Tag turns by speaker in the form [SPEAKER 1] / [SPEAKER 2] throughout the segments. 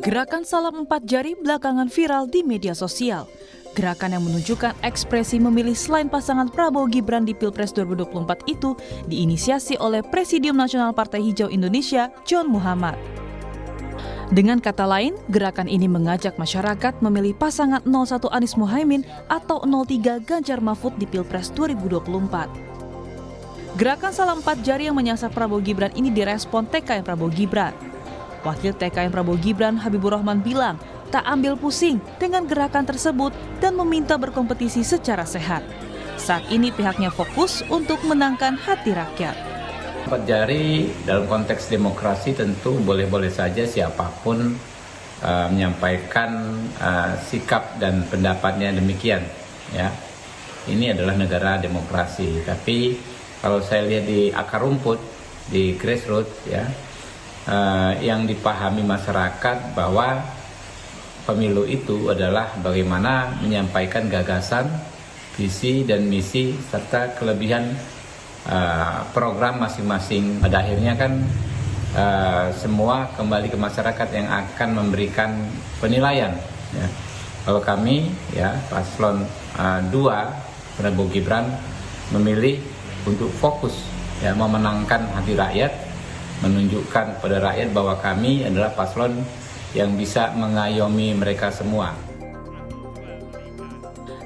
[SPEAKER 1] Gerakan salam empat jari belakangan viral di media sosial. Gerakan yang menunjukkan ekspresi memilih selain pasangan Prabowo Gibran di Pilpres 2024 itu diinisiasi oleh Presidium Nasional Partai Hijau Indonesia, John Muhammad. Dengan kata lain, gerakan ini mengajak masyarakat memilih pasangan 01 Anies Mohaimin atau 03 Ganjar Mahfud di Pilpres 2024. Gerakan salam empat jari yang menyasar Prabowo Gibran ini direspon TKN Prabowo Gibran. Wakil TKN Prabowo Gibran Habibur Rahman bilang tak ambil pusing dengan gerakan tersebut dan meminta berkompetisi secara sehat. Saat ini pihaknya fokus untuk menangkan hati rakyat.
[SPEAKER 2] Empat jari dalam konteks demokrasi tentu boleh-boleh saja siapapun menyampaikan sikap dan pendapatnya demikian. Ya, ini adalah negara demokrasi. Tapi kalau saya lihat di akar rumput, di grassroots, ya, yang dipahami masyarakat bahwa pemilu itu adalah bagaimana menyampaikan gagasan, visi dan misi serta kelebihan program masing-masing. Pada akhirnya kan semua kembali ke masyarakat yang akan memberikan penilaian. Ya. Kalau kami, ya, paslon 2 Prabowo Gibran memilih untuk fokus, ya, memenangkan hati rakyat, menunjukkan pada rakyat bahwa kami adalah paslon yang bisa mengayomi mereka semua.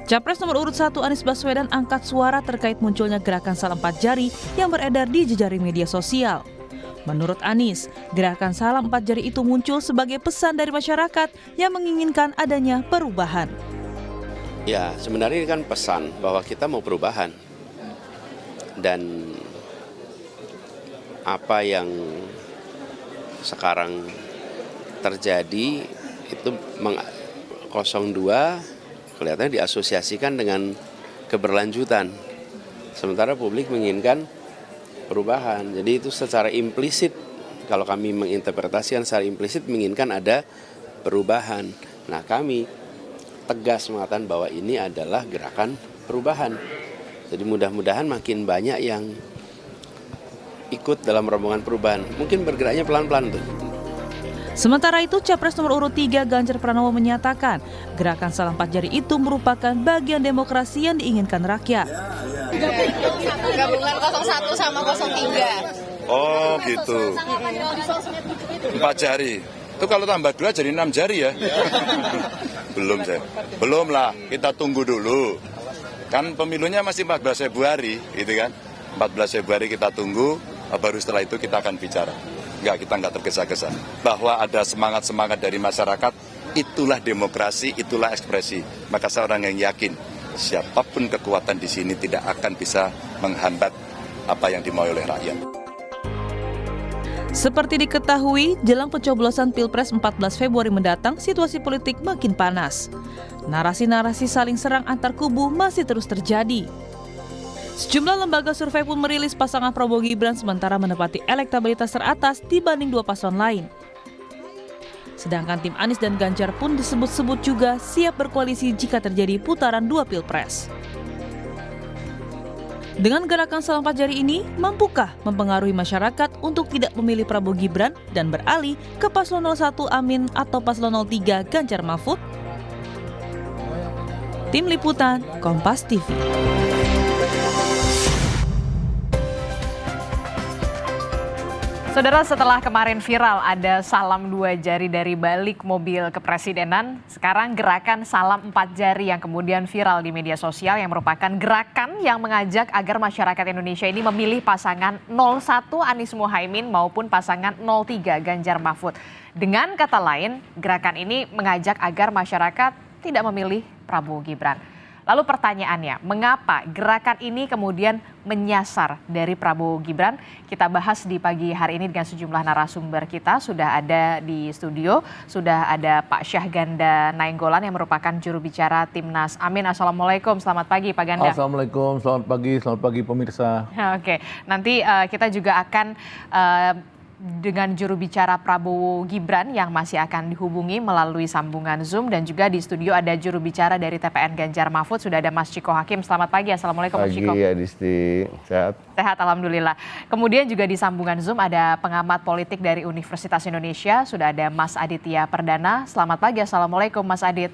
[SPEAKER 1] Capres nomor urut 1 Anies Baswedan angkat suara terkait munculnya gerakan salam empat jari yang beredar di jejaring media sosial. Menurut Anies, gerakan salam empat jari itu muncul sebagai pesan dari masyarakat yang menginginkan adanya perubahan.
[SPEAKER 3] Ya, sebenarnya ini kan pesan bahwa kita mau perubahan. Dan apa yang sekarang terjadi itu 02 kelihatannya diasosiasikan dengan keberlanjutan. Sementara publik menginginkan perubahan. Jadi itu secara implisit, kalau kami menginterpretasikan secara implisit menginginkan ada perubahan. Nah, kami tegas mengatakan bahwa ini adalah gerakan perubahan. Jadi mudah-mudahan makin banyak yang ikut dalam rombongan perubahan. Mungkin bergeraknya pelan-pelan tuh.
[SPEAKER 1] Sementara itu, Capres nomor urut 3 Ganjar Pranowo menyatakan gerakan salam empat jari itu merupakan bagian demokrasi yang diinginkan rakyat.
[SPEAKER 4] Gabungan 01 sama 03.
[SPEAKER 5] Oh gitu. 4 jari. Itu kalau tambah 2 jadi 6 jari ya? Belum saya. Belum lah, kita tunggu dulu. Kan pemilunya masih 14 Februari gitu kan. 14 Februari kita tunggu, baru setelah itu kita akan bicara. Kita nggak tergesa-gesa. Bahwa ada semangat-semangat dari masyarakat, itulah demokrasi, itulah ekspresi. Maka saya orang yang yakin, siapapun kekuatan di sini tidak akan bisa menghambat apa yang dimau oleh rakyat.
[SPEAKER 1] Seperti diketahui, jelang pencoblosan Pilpres 14 Februari mendatang, situasi politik makin panas. Narasi-narasi saling serang antar kubu masih terus terjadi. Sejumlah lembaga survei pun merilis pasangan Prabowo Gibran sementara menepati elektabilitas teratas dibanding dua paslon lain. Sedangkan tim Anies dan Ganjar pun disebut-sebut juga siap berkoalisi jika terjadi putaran 2 Pilpres. Dengan gerakan salam empat jari ini, mampukah mempengaruhi masyarakat untuk tidak memilih Prabowo Gibran dan beralih ke paslon 01 Amin atau paslon 03 Ganjar Mahfud? Tim Liputan, Kompas TV.
[SPEAKER 6] Saudara, setelah kemarin viral ada salam 2 jari dari balik mobil kepresidenan, sekarang gerakan salam 4 jari yang kemudian viral di media sosial yang merupakan gerakan yang mengajak agar masyarakat Indonesia ini memilih pasangan 01 Anies Mohaimin maupun pasangan 03 Ganjar Mahfud. Dengan kata lain, gerakan ini mengajak agar masyarakat tidak memilih Prabowo Gibran. Lalu pertanyaannya, mengapa gerakan ini kemudian menyasar dari Prabowo Gibran? Kita bahas di pagi hari ini dengan sejumlah narasumber kita. Sudah ada di studio, sudah ada Pak Syahganda Nainggolan yang merupakan juru bicara Timnas Amin. Assalamualaikum, selamat pagi Pak Ganda.
[SPEAKER 7] Assalamualaikum, selamat pagi pemirsa.
[SPEAKER 6] Oke, nanti kita juga akan dengan juru bicara Prabowo Gibran yang masih akan dihubungi melalui sambungan Zoom, dan juga di studio ada juru bicara dari TPN Ganjar Mahfud, sudah ada Mas Chiko Hakim. Selamat pagi, Assalamualaikum Mas Chiko.
[SPEAKER 7] Pagi Adisti, sehat?
[SPEAKER 6] Sehat, Alhamdulillah. Kemudian juga di sambungan Zoom ada pengamat politik dari Universitas Indonesia, sudah ada Mas Aditya Perdana. Selamat pagi, Assalamualaikum Mas Adit.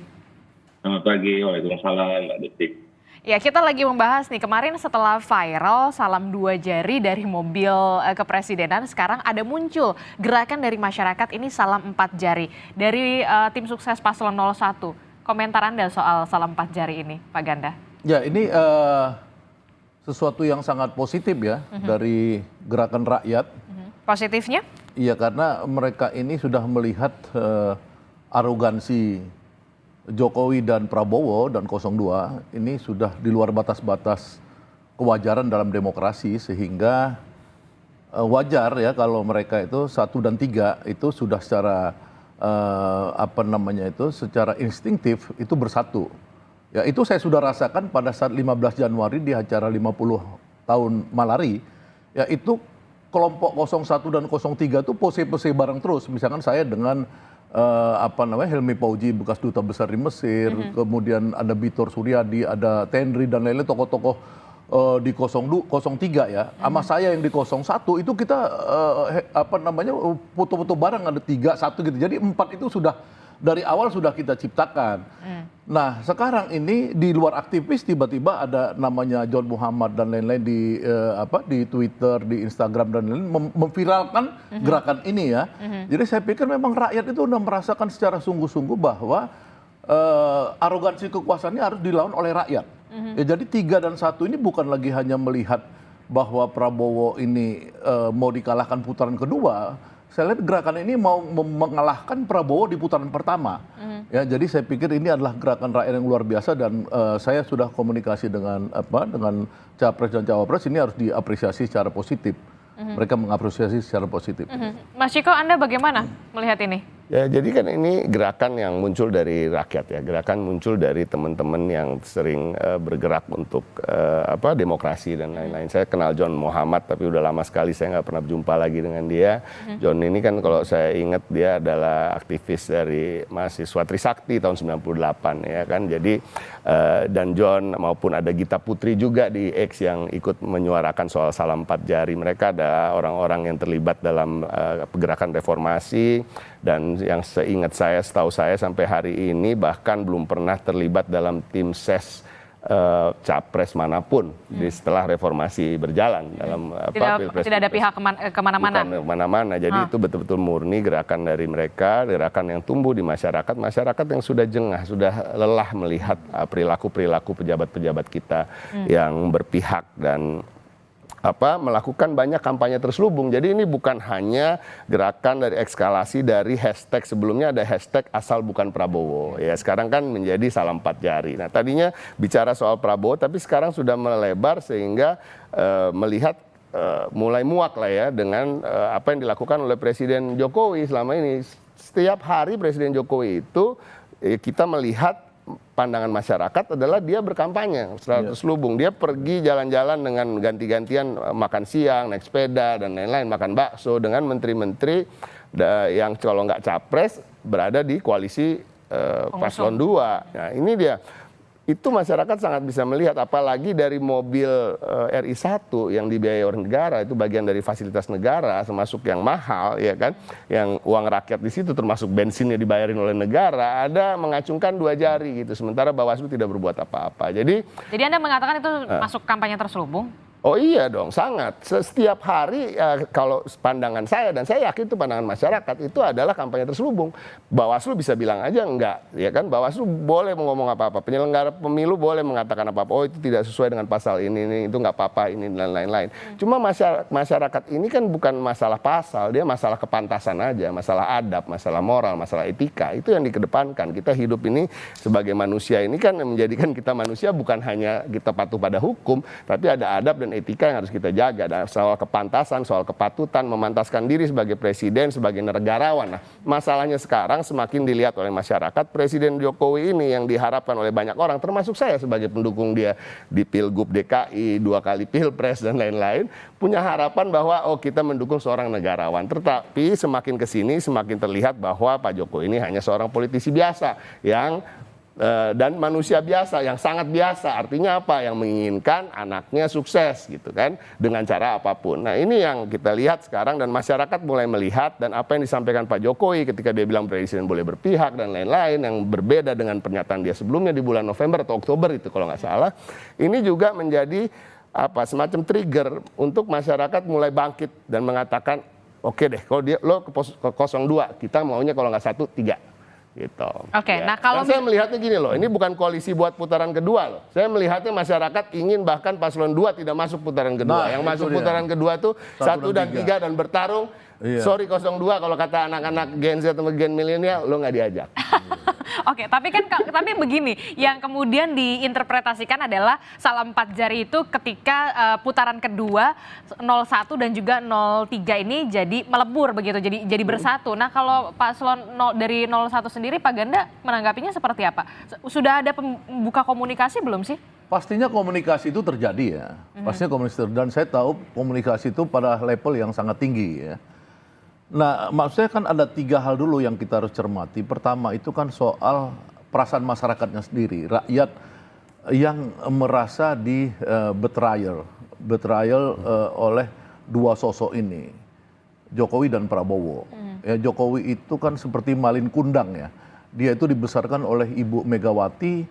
[SPEAKER 8] Selamat pagi, waalaikumsalam Mbak Detik.
[SPEAKER 6] Ya, kita lagi membahas nih, kemarin setelah viral salam 2 jari dari mobil kepresidenan, sekarang ada muncul gerakan dari masyarakat ini salam 4 jari. Dari tim sukses paslon 01, komentar Anda soal salam 4 jari ini, Pak Ganda?
[SPEAKER 9] Ya, ini sesuatu yang sangat positif ya dari gerakan rakyat.
[SPEAKER 6] Positifnya?
[SPEAKER 9] Iya, karena mereka ini sudah melihat arogansi Jokowi dan Prabowo dan 02 ini sudah di luar batas-batas kewajaran dalam demokrasi, sehingga wajar ya kalau mereka itu 1 dan 3 itu sudah secara secara instingtif itu bersatu. Ya, itu saya sudah rasakan pada saat 15 Januari di acara 50 tahun Malari. Ya, itu kelompok 01 dan 03 itu pose-pose bareng terus. Misalkan saya dengan Helmi Pauji, bekas duta besar di Mesir, kemudian ada Bitor Suryadi, ada Tenri dan lain-lain tokoh-tokoh di 03 ya. Sama saya yang di 01 itu kita foto-foto bareng, ada 3, 1 gitu. Jadi 4 itu sudah dari awal sudah kita ciptakan. Nah, sekarang ini di luar aktivis tiba-tiba ada namanya John Muhammad dan lain-lain di Twitter, di Instagram dan lain-lain memviralkan gerakan ini ya. Jadi saya pikir memang rakyat itu sudah merasakan secara sungguh-sungguh bahwa arogansi kekuasaan ini harus dilawan oleh rakyat. Ya, jadi 3 dan 1 ini bukan lagi hanya melihat bahwa Prabowo ini mau dikalahkan putaran kedua. Saya lihat gerakan ini mau mengalahkan Prabowo di putaran pertama. Ya, jadi saya pikir ini adalah gerakan rakyat yang luar biasa, dan saya sudah komunikasi dengan Capres dan Cawapres, ini harus diapresiasi secara positif. Mereka mengapresiasi secara positif.
[SPEAKER 6] Mas Chiko, Anda bagaimana melihat ini?
[SPEAKER 7] Ya, jadi kan ini gerakan yang muncul dari rakyat ya, gerakan muncul dari teman-teman yang sering bergerak untuk demokrasi dan lain-lain. Saya kenal John Muhammad, tapi udah lama sekali saya nggak pernah berjumpa lagi dengan dia. John ini kan kalau saya ingat dia adalah aktivis dari mahasiswa Trisakti tahun 98 ya kan. Jadi dan John maupun ada Gita Putri juga di X yang ikut menyuarakan soal salam 4 jari. Mereka ada orang-orang yang terlibat dalam gerakan reformasi, dan yang setahu saya sampai hari ini bahkan belum pernah terlibat dalam tim ses capres manapun setelah reformasi berjalan dalam
[SPEAKER 6] Tidak ada pihak kemana-mana.
[SPEAKER 7] Bukan kemana-mana. Jadi itu betul-betul murni gerakan dari mereka, gerakan yang tumbuh di masyarakat yang sudah jengah, sudah lelah melihat perilaku-perilaku pejabat-pejabat kita yang berpihak dan melakukan banyak kampanye terselubung. Jadi ini bukan hanya gerakan dari ekskalasi dari hashtag, sebelumnya ada hashtag asal bukan Prabowo. Ya, sekarang kan menjadi salam 4 jari. Nah, tadinya bicara soal Prabowo, tapi sekarang sudah melebar sehingga melihat mulai muak lah ya dengan apa yang dilakukan oleh Presiden Jokowi selama ini. Setiap hari Presiden Jokowi itu kita melihat pandangan masyarakat adalah dia berkampanye secara terselubung. Dia pergi jalan-jalan dengan ganti-gantian makan siang, naik sepeda, dan lain-lain, makan bakso dengan menteri-menteri yang kalau nggak capres berada di koalisi paslon 2. Nah, ini dia. Itu masyarakat sangat bisa melihat, apalagi dari mobil RI1 yang dibiayai oleh negara, itu bagian dari fasilitas negara, termasuk yang mahal, ya kan, yang uang rakyat di situ, termasuk bensinnya dibayarin oleh negara, ada mengacungkan 2 jari gitu, sementara Bawaslu tidak berbuat apa-apa. Jadi
[SPEAKER 6] Anda mengatakan itu masuk kampanye terselubung?
[SPEAKER 7] Oh iya dong, sangat. Setiap hari kalau pandangan saya, dan saya yakin itu pandangan masyarakat, itu adalah kampanye terselubung. Bawaslu bisa bilang aja enggak, ya kan? Bawaslu boleh ngomong apa-apa, penyelenggara pemilu boleh mengatakan apa-apa. Oh, itu tidak sesuai dengan pasal ini itu nggak apa-apa, ini dan lain-lain. Cuma masyarakat ini kan bukan masalah pasal, dia masalah kepantasan aja, masalah adab, masalah moral, masalah etika. Itu yang dikedepankan. Kita hidup ini sebagai manusia ini kan menjadikan kita manusia bukan hanya kita patuh pada hukum, tapi ada adab dan etika yang harus kita jaga. Dan soal kepantasan, soal kepatutan, memantaskan diri sebagai presiden, sebagai negarawan. Nah, masalahnya sekarang semakin dilihat oleh masyarakat, Presiden Jokowi ini yang diharapkan oleh banyak orang, termasuk saya sebagai pendukung dia di Pilgub DKI, 2 kali Pilpres dan lain-lain, punya harapan bahwa kita mendukung seorang negarawan. Tetapi semakin kesini semakin terlihat bahwa Pak Jokowi ini hanya seorang politisi biasa yang dan manusia biasa yang sangat biasa. Artinya apa? Yang menginginkan anaknya sukses gitu kan, dengan cara apapun. Nah, ini yang kita lihat sekarang dan masyarakat mulai melihat, dan apa yang disampaikan Pak Jokowi ketika dia bilang presiden boleh berpihak dan lain-lain yang berbeda dengan pernyataan dia sebelumnya di bulan November atau Oktober itu kalau nggak salah. Ini juga menjadi semacam trigger untuk masyarakat mulai bangkit dan mengatakan oke deh, kalau lo ke 02, kita maunya kalau nggak 1, 3. Gitu.
[SPEAKER 6] Oke,
[SPEAKER 7] ya.
[SPEAKER 6] nah kalau
[SPEAKER 7] saya melihatnya gini loh, ini bukan koalisi buat putaran kedua loh. Saya melihatnya masyarakat ingin bahkan paslon 2 tidak masuk putaran kedua.
[SPEAKER 9] Nah,
[SPEAKER 7] yang masuk
[SPEAKER 9] dia.
[SPEAKER 7] putaran kedua tuh 1 dan 3 dan bertarung.
[SPEAKER 9] Iya.
[SPEAKER 7] Sorry 02 kalau kata anak-anak Gen Z atau Gen milenial, lo nggak diajak.
[SPEAKER 6] Oke, tapi begini, yang kemudian diinterpretasikan adalah salam 4 jari itu ketika putaran kedua 01 dan juga 03 ini jadi melebur begitu, jadi bersatu. Nah, kalau paslon dari 01 sendiri, Pak Ganda menanggapinya seperti apa? Sudah ada pembuka komunikasi belum sih?
[SPEAKER 9] Pastinya komunikasi itu terjadi ya. Pastinya komunikasi dan saya tahu komunikasi itu pada level yang sangat tinggi ya. Nah, maksudnya kan ada 3 hal dulu yang kita harus cermati. Pertama itu kan soal perasaan masyarakatnya sendiri, rakyat yang merasa di betrayal oleh 2 sosok ini, Jokowi dan Prabowo. Ya, Jokowi itu kan seperti malin kundang ya. Dia itu dibesarkan oleh Ibu Megawati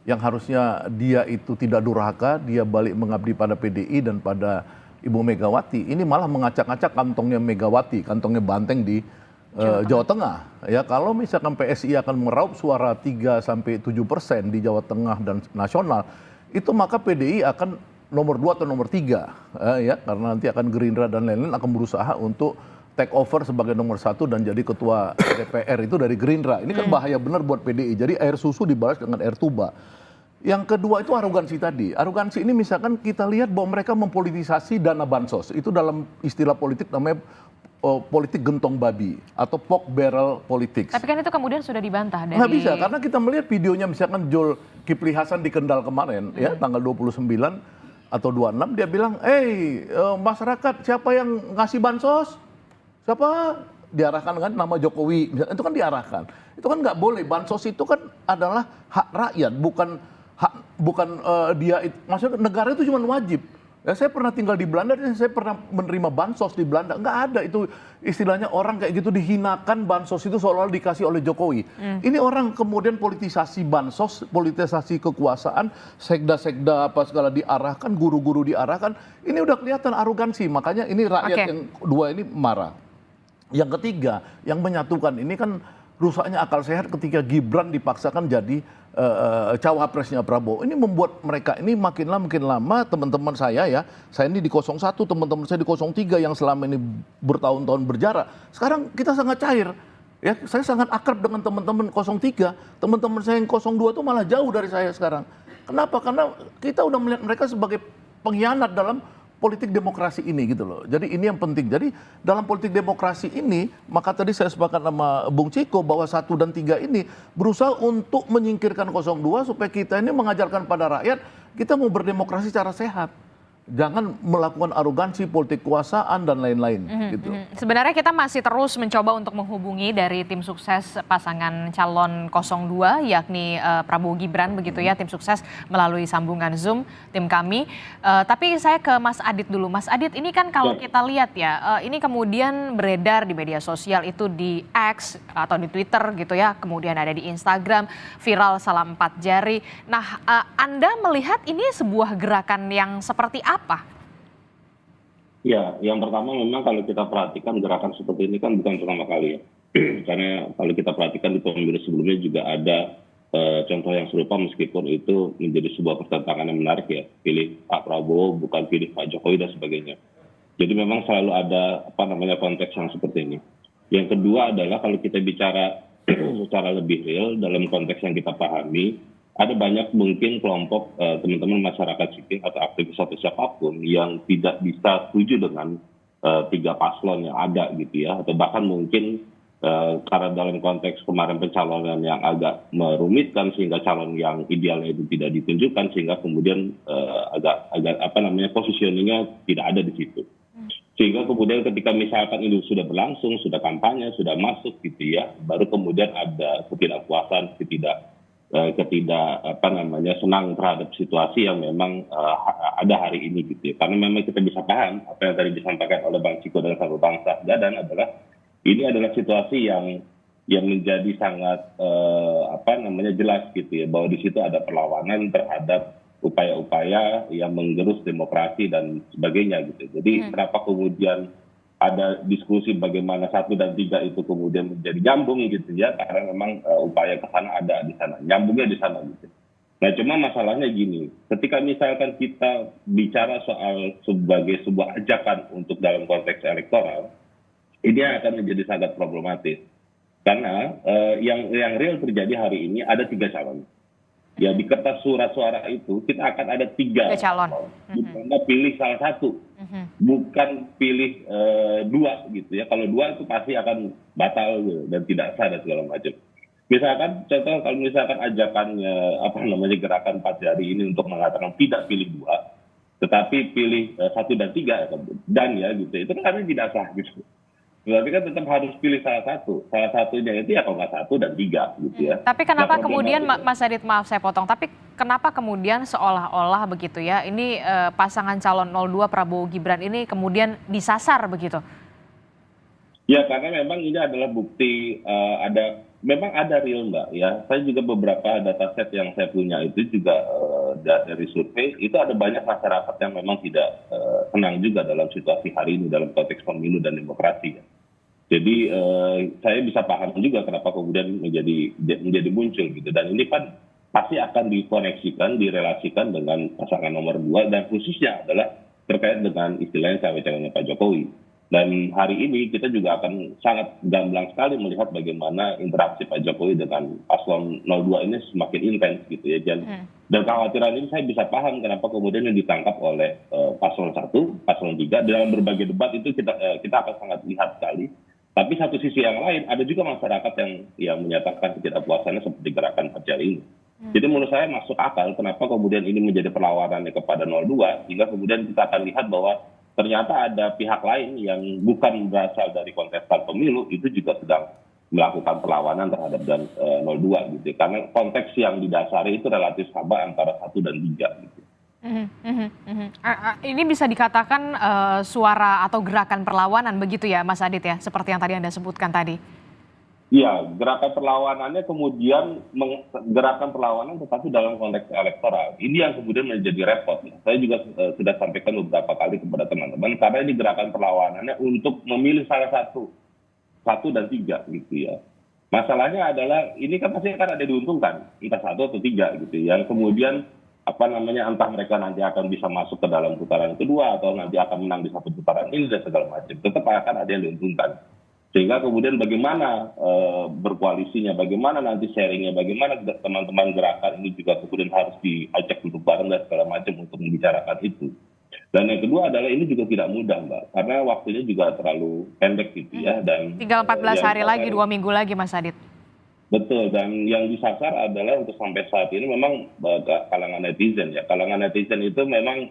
[SPEAKER 9] yang harusnya dia itu tidak durhaka, dia balik mengabdi pada PDI dan pada Ibu Megawati. Ini malah mengacak-acak kantongnya Megawati, kantongnya Banteng di Jawa Tengah. Ya, kalau misalkan PSI akan meraup suara 3-7% di Jawa Tengah dan nasional, itu maka PDI akan nomor 2 atau nomor 3. Ya, karena nanti akan Gerindra dan lain-lain akan berusaha untuk take over sebagai nomor 1 dan jadi ketua DPR itu dari Gerindra. Ini kan bahaya benar buat PDI. Jadi air susu dibalas dengan air tuba. Yang kedua itu arogansi tadi. Arogansi ini misalkan kita lihat bahwa mereka mempolitisasi dana bansos. Itu dalam istilah politik namanya politik gentong babi atau pork barrel politics.
[SPEAKER 6] Tapi kan itu kemudian sudah dibantah dari...
[SPEAKER 9] Nggak bisa, karena kita melihat videonya misalkan Zulkifli Hasan di Kendal kemarin, ya tanggal 29 atau 26, dia bilang, masyarakat siapa yang ngasih bansos? Siapa? Diarahkan kan nama Jokowi, misalkan, itu kan diarahkan. Itu kan nggak boleh, bansos itu kan adalah hak rakyat, maksudnya negara itu cuma wajib. Ya, saya pernah tinggal di Belanda dan saya pernah menerima bansos di Belanda. Nggak ada itu istilahnya orang kayak gitu dihinakan bansos itu seolah-olah dikasih oleh Jokowi. Ini orang kemudian politisasi bansos, politisasi kekuasaan, sekda-sekda apa segala diarahkan, guru-guru diarahkan. Ini udah kelihatan arogansi, makanya ini rakyat yang 2 ini marah. Yang ketiga, yang menyatukan ini kan rusaknya akal sehat ketika Gibran dipaksakan jadi cawapresnya Prabowo. Ini membuat mereka ini makin lama teman-teman saya ya, saya ini di 01, teman-teman saya di 03 yang selama ini bertahun-tahun berjarak. Sekarang kita sangat cair. Ya, saya sangat akrab dengan teman-teman 03, teman-teman saya yang 02 itu malah jauh dari saya sekarang. Kenapa? Karena kita udah melihat mereka sebagai pengkhianat dalam politik demokrasi ini gitu loh. Jadi ini yang penting. Jadi dalam politik demokrasi ini, maka tadi saya sepakat sama Bung Ciko bahwa 1 dan 3 ini berusaha untuk menyingkirkan 02 supaya kita ini mengajarkan pada rakyat kita mau berdemokrasi secara sehat. Jangan melakukan arogansi, politik kekuasaan dan lain-lain. Gitu.
[SPEAKER 6] Sebenarnya kita masih terus mencoba untuk menghubungi dari tim sukses pasangan calon 02 yakni Prabowo Gibran begitu ya, tim sukses melalui sambungan Zoom tim kami. Tapi saya ke Mas Adit dulu. Mas Adit, ini kan kalau kita lihat ya, ini kemudian beredar di media sosial itu di X atau di Twitter gitu ya, kemudian ada di Instagram, viral salam 4 jari. Nah, Anda melihat ini sebuah gerakan yang seperti apa?
[SPEAKER 8] Ya, yang pertama memang kalau kita perhatikan gerakan seperti ini kan bukan pertama kali ya. Karena kalau kita perhatikan di pemilu sebelumnya juga ada contoh yang serupa meskipun itu menjadi sebuah pertentangan yang menarik ya. Pilih Pak Prabowo, bukan pilih Pak Jokowi dan sebagainya. Jadi memang selalu ada konteks yang seperti ini. Yang kedua adalah kalau kita bicara secara lebih real dalam konteks yang kita pahami, ada banyak mungkin kelompok teman-teman masyarakat sipil atau aktivis atau siapapun yang tidak bisa setuju dengan tiga paslon yang ada gitu ya, atau bahkan mungkin karena dalam konteks kemarin pencalonan yang agak merumitkan sehingga calon yang idealnya itu tidak ditunjukkan, sehingga kemudian agak positioningnya tidak ada di situ. Sehingga kemudian ketika misalkan ini sudah berlangsung, sudah kampanye, sudah masuk gitu ya, baru kemudian ada ketidakpuasan, senang terhadap situasi yang memang ada hari ini gitu ya. Karena memang kita bisa paham apa yang tadi disampaikan oleh Bang Ciko dan Satu Bangsa Dadan adalah ini adalah situasi yang menjadi sangat jelas gitu ya, bahwa di situ ada perlawanan terhadap upaya-upaya yang menggerus demokrasi dan sebagainya gitu. Jadi kenapa kemudian ada diskusi bagaimana 1 dan 3 itu kemudian menjadi nyambung gitu ya, karena memang upaya ke sana ada di sana, nyambungnya di sana gitu. Nah cuma masalahnya gini, ketika misalkan kita bicara soal sebagai sebuah ajakan untuk dalam konteks elektoral, ini akan menjadi sangat problematis. Karena yang real terjadi hari ini ada 3 calon. Ya di kertas surat suara itu kita akan ada 3
[SPEAKER 6] calon.
[SPEAKER 8] Bukan pilih salah satu, bukan pilih 2 gitu ya. Kalau 2 itu pasti akan batal gitu, dan tidak sah dan segala macam. Misalkan contoh kalau misalkan ajakannya gerakan 4 jari ini untuk mengatakan tidak pilih 2, tetapi pilih 1 dan 3 dan ya gitu, itu kan tidak sah gitu. Berarti kan tetap harus pilih salah satu. Salah satunya itu ya kalau nggak 1 dan 3 gitu ya.
[SPEAKER 6] Tapi kenapa kemudian Mas Adit, maaf saya potong, tapi kenapa kemudian seolah-olah begitu ya, ini pasangan calon 02 Prabowo Gibran ini kemudian disasar begitu?
[SPEAKER 8] Ya karena memang ini adalah bukti memang ada real Mbak ya. Saya juga beberapa dataset yang saya punya itu juga dari survei, itu ada banyak masyarakat yang memang tidak senang juga dalam situasi hari ini dalam konteks pemilu dan demokrasi ya. Jadi saya bisa paham juga kenapa kemudian menjadi muncul gitu, dan ini kan pasti akan dikoneksikan, direlasikan dengan pasangan nomor 2 dan khususnya adalah terkait dengan istilahnya cawe-cawenya Pak Jokowi. Dan hari ini kita juga akan sangat gamblang sekali melihat bagaimana interaksi Pak Jokowi dengan paslon 02 ini semakin intens gitu ya. Dan kekhawatiran ini saya bisa paham kenapa kemudian yang ditangkap oleh paslon 1, paslon 3 dalam berbagai debat itu kita akan sangat lihat sekali. Tapi satu sisi yang lain ada juga masyarakat yang menyatakan ketidakpuasannya seperti gerakan 4 jari ini. Jadi menurut saya masuk akal kenapa kemudian ini menjadi perlawanannya kepada 02, sehingga kemudian kita akan lihat bahwa ternyata ada pihak lain yang bukan berasal dari kontestan pemilu itu juga sedang melakukan perlawanan terhadap 02 gitu. Karena konteks yang didasari itu relatif sama antara 1 dan 3 gitu.
[SPEAKER 6] Ini bisa dikatakan suara atau gerakan perlawanan begitu ya Mas Adit ya, seperti yang tadi Anda sebutkan tadi.
[SPEAKER 8] Iya, gerakan perlawanannya kemudian gerakan perlawanan tetapi dalam konteks elektoral. Ini yang kemudian menjadi repot. Saya juga sudah sampaikan beberapa kali kepada teman-teman, karena ini gerakan perlawanannya untuk memilih salah satu 1 dan 3 gitu ya. Masalahnya adalah ini kan pasti akan ada diuntungkan, entah 1 atau 3 gitu ya. Yang kemudian entah mereka nanti akan bisa masuk ke dalam putaran kedua atau nanti akan menang di satu putaran ini dan segala macam. Tetap akan ada yang diuntungkan. Sehingga kemudian bagaimana berkoalisinya, bagaimana nanti sharingnya, bagaimana teman-teman gerakan ini juga kemudian harus diajak duduk bareng dan segala macam untuk membicarakan itu. Dan yang kedua adalah ini juga tidak mudah Mbak, karena waktunya juga terlalu pendek gitu ya. Dan
[SPEAKER 6] tinggal 14 hari lagi, 2 minggu lagi Mas Adit.
[SPEAKER 8] Betul, dan yang disasar adalah untuk sampai saat ini memang kalangan netizen ya. Kalangan netizen itu memang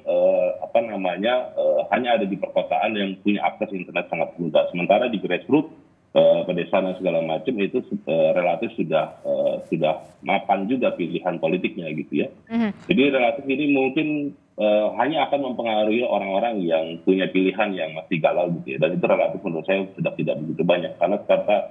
[SPEAKER 8] hanya ada di perkotaan yang punya akses internet sangat mudah. Sementara di grassroots, pedesaan dan segala macam itu relatif sudah mapan juga pilihan politiknya gitu ya. Jadi relatif ini mungkin hanya akan mempengaruhi orang-orang yang punya pilihan yang masih galau gitu ya. Dan itu relatif menurut saya sudah tidak begitu banyak. Karena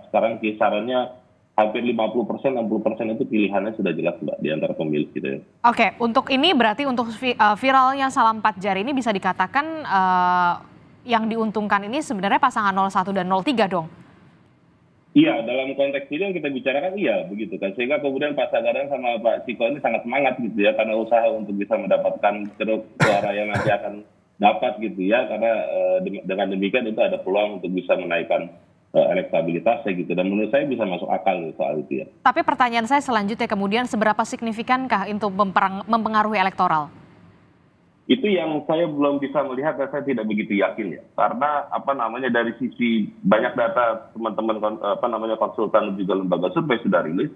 [SPEAKER 8] sekarang kisarannya hampir 50%, 60% itu pilihannya sudah jelas Mbak di antara pemilih gitu ya.
[SPEAKER 6] Oke, untuk ini berarti untuk viralnya salam 4 jari ini bisa dikatakan yang diuntungkan ini sebenarnya pasangan 01 dan 03 dong?
[SPEAKER 8] Iya, dalam konteks ini yang kita bicarakan iya begitu kan. Sehingga kemudian Pak Sagaran sama Pak Ciko ini sangat semangat gitu ya, karena usaha untuk bisa mendapatkan suara yang nanti akan dapat gitu ya. Karena dengan demikian itu ada peluang untuk bisa menaikkan elektabilitasnya gitu. Dan menurut saya bisa masuk akal soal itu ya.
[SPEAKER 6] Tapi pertanyaan saya selanjutnya kemudian seberapa signifikankah untuk mempengaruhi elektoral?
[SPEAKER 8] Itu yang saya belum bisa melihat dan saya tidak begitu yakin ya. Karena dari sisi banyak data teman-teman konsultan dan juga lembaga survei sudah rilis,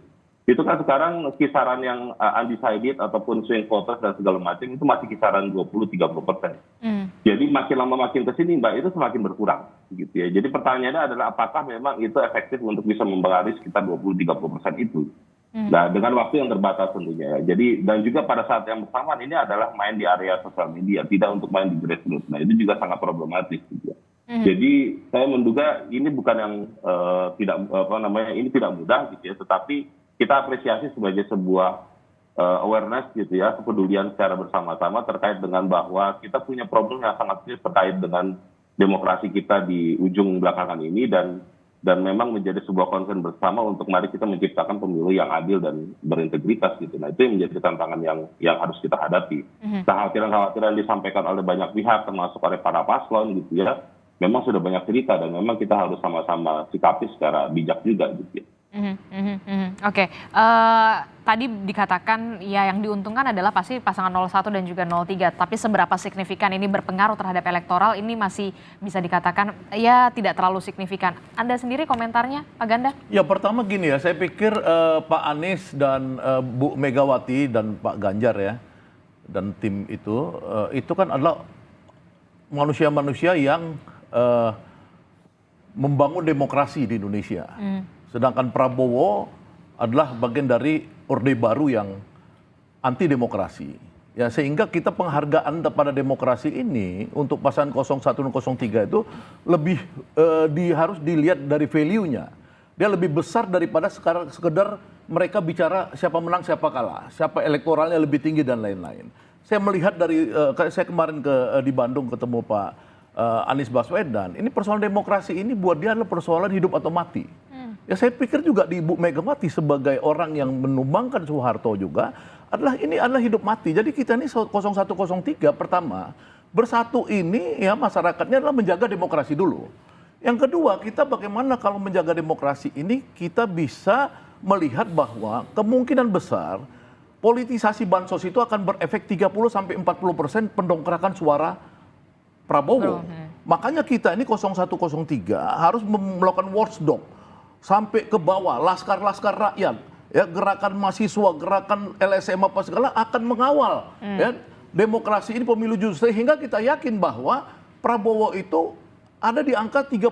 [SPEAKER 8] itu kan sekarang kisaran yang undecided ataupun swing voters dan segala macam itu masih kisaran 20-30%. Jadi makin lama makin kesini Mbak itu semakin berkurang gitu ya. Jadi pertanyaannya adalah apakah memang itu efektif untuk bisa mempengaruhi sekitar 20-30% itu. Nah, dengan waktu yang terbatas tentunya. Jadi dan juga pada saat yang bersamaan ini adalah main di area sosial media, tidak untuk main di grassroots. Nah, itu juga sangat problematis gitu. Jadi saya menduga ini bukan yang ini tidak mudah gitu ya, tetapi kita apresiasi sebagai sebuah awareness gitu ya, kepedulian secara bersama-sama terkait dengan bahwa kita punya problem yang sangat serius terkait dengan demokrasi kita di ujung belakangan ini dan memang menjadi sebuah concern bersama untuk mari kita menciptakan pemilu yang adil dan berintegritas gitu. Nah, itu yang menjadi tantangan yang harus kita hadapi. Kekhawatiran-kekhawatiran disampaikan oleh banyak pihak termasuk oleh para paslon gitu ya, memang sudah banyak cerita dan memang kita harus sama-sama sikapi secara bijak juga gitu ya.
[SPEAKER 6] Oke. Tadi dikatakan ya yang diuntungkan adalah pasti pasangan 01 dan juga 03. Tapi seberapa signifikan ini berpengaruh terhadap elektoral ini masih bisa dikatakan ya tidak terlalu signifikan. Anda sendiri komentarnya Pak Ganda?
[SPEAKER 9] Ya pertama gini ya, saya pikir Pak Anies dan Bu Megawati dan Pak Ganjar ya dan tim itu kan adalah manusia-manusia yang membangun demokrasi di Indonesia. Sedangkan Prabowo adalah bagian dari orde baru yang anti demokrasi. Ya, sehingga kita penghargaan kepada demokrasi ini untuk pasangan 01 dan 03 itu lebih harus dilihat dari value-nya. Dia lebih besar daripada sekedar mereka bicara siapa menang siapa kalah, siapa elektoralnya lebih tinggi dan lain-lain. Saya melihat dari saya kemarin di Bandung ketemu Pak Anies Baswedan, ini persoalan demokrasi ini buat dia adalah persoalan hidup atau mati. Ya saya pikir juga di Ibu Megawati sebagai orang yang menumbangkan Soeharto juga ini adalah hidup mati. Jadi kita ini 0103 pertama bersatu ini ya masyarakatnya adalah menjaga demokrasi dulu. Yang kedua kita bagaimana kalau menjaga demokrasi ini kita bisa melihat bahwa kemungkinan besar politisasi bansos itu akan berefek 30-40% pendongkrakan suara Prabowo. Makanya kita ini 0103 harus melakukan watchdog sampai ke bawah, laskar-laskar rakyat, ya gerakan mahasiswa, gerakan LSM apa segala akan mengawal ya demokrasi ini pemilu jujur sehingga kita yakin bahwa Prabowo itu ada di angka 30%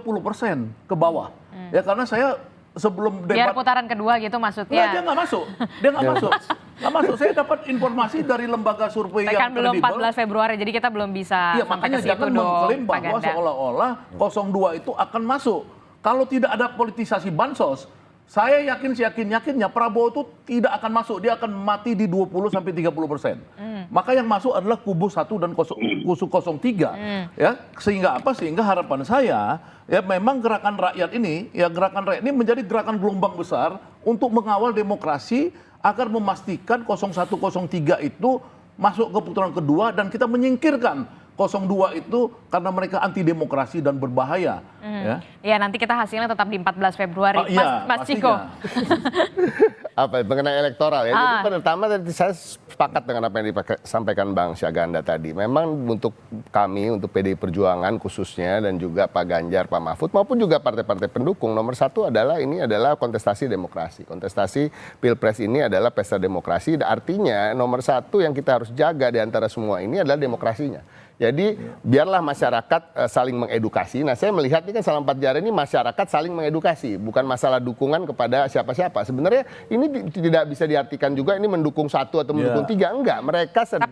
[SPEAKER 9] ke bawah. Ya karena saya sebelum debat
[SPEAKER 6] biar putaran kedua gitu maksudnya.
[SPEAKER 9] Dia nggak masuk. Nggak masuk. Saya dapat informasi dari lembaga survei yang
[SPEAKER 6] belum 14 Februari, jadi kita belum bisa
[SPEAKER 9] iya, makanya jangan mengklaim bahwa seolah-olah 02 itu akan masuk. Kalau tidak ada politisasi bansos, saya yakinnya Prabowo itu tidak akan masuk. Dia akan mati di 20-30%. Maka yang masuk adalah kubu 1 dan kubu 03. Ya, sehingga apa? Sehingga harapan saya ya memang gerakan rakyat ini menjadi gerakan gelombang besar untuk mengawal demokrasi agar memastikan 0103 itu masuk ke putaran kedua dan kita menyingkirkan 02 itu karena mereka anti demokrasi dan berbahaya.
[SPEAKER 6] Ya nanti kita hasilnya tetap di 14 Februari. Mas Ciko.
[SPEAKER 7] Mengenai elektoral ya. Jadi pertama tadi saya sepakat dengan apa yang disampaikan Bang Syaganda tadi. Memang untuk kami, untuk PDI Perjuangan khususnya dan juga Pak Ganjar, Pak Mahfud maupun juga partai-partai pendukung nomor satu adalah ini adalah kontestasi demokrasi. Kontestasi Pilpres ini adalah pesta demokrasi. Artinya nomor satu yang kita harus jaga di antara semua ini adalah demokrasinya. Jadi biarlah masyarakat saling mengedukasi. Nah saya melihat ini kan Salam 4 Jari ini masyarakat saling mengedukasi. Bukan masalah dukungan kepada siapa-siapa. Sebenarnya ini tidak bisa diartikan juga ini mendukung 1 atau mendukung 3. Enggak, mereka sedang